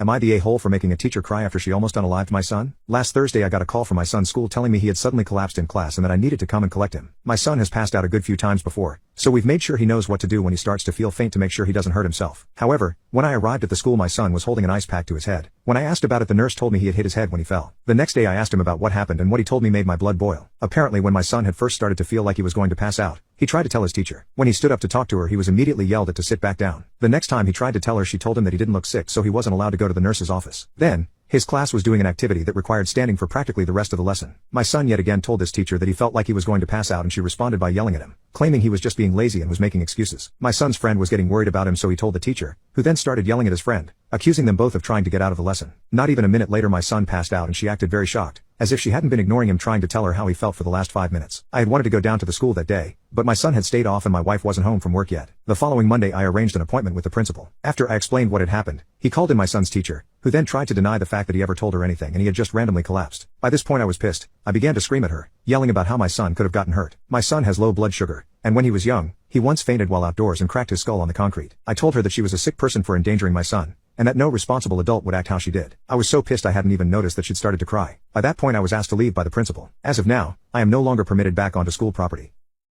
Am I the a-hole for making a teacher cry after she almost unalived my son? Last Thursday I got a call from my son's school telling me he had suddenly collapsed in class and that I needed to come and collect him. My son has passed out a good few times before, so we've made sure he knows what to do when he starts to feel faint to make sure he doesn't hurt himself. However, when I arrived at the school my son was holding an ice pack to his head. When I asked about it the nurse told me he had hit his head when he fell. The next day I asked him about what happened and what he told me made my blood boil. Apparently when my son had first started to feel like he was going to pass out, he tried to tell his teacher. When he stood up to talk to her he was immediately yelled at to sit back down. The next time he tried to tell her she told him that he didn't look sick so he wasn't allowed to go to the nurse's office. Then, his class was doing an activity that required standing for practically the rest of the lesson. My son yet again told this teacher that he felt like he was going to pass out and she responded by yelling at him, claiming he was just being lazy and was making excuses. My son's friend was getting worried about him so he told the teacher, who then started yelling at his friend, accusing them both of trying to get out of the lesson. Not even a minute later my son passed out and she acted very shocked, as if she hadn't been ignoring him trying to tell her how he felt for the last 5 minutes. I had wanted to go down to the school that day, but my son had stayed off and my wife wasn't home from work yet. The following Monday I arranged an appointment with the principal. After I explained what had happened, he called in my son's teacher, who then tried to deny the fact that he ever told her anything and he had just randomly collapsed. By this point I was pissed. I began to scream at her, yelling about how my son could have gotten hurt. My son has low blood sugar, and when he was young, he once fainted while outdoors and cracked his skull on the concrete. I told her that she was a sick person for endangering my son, and that no responsible adult would act how she did. I was so pissed I hadn't even noticed that she'd started to cry. By that point I was asked to leave by the principal. As of now, I am no longer permitted back onto school property.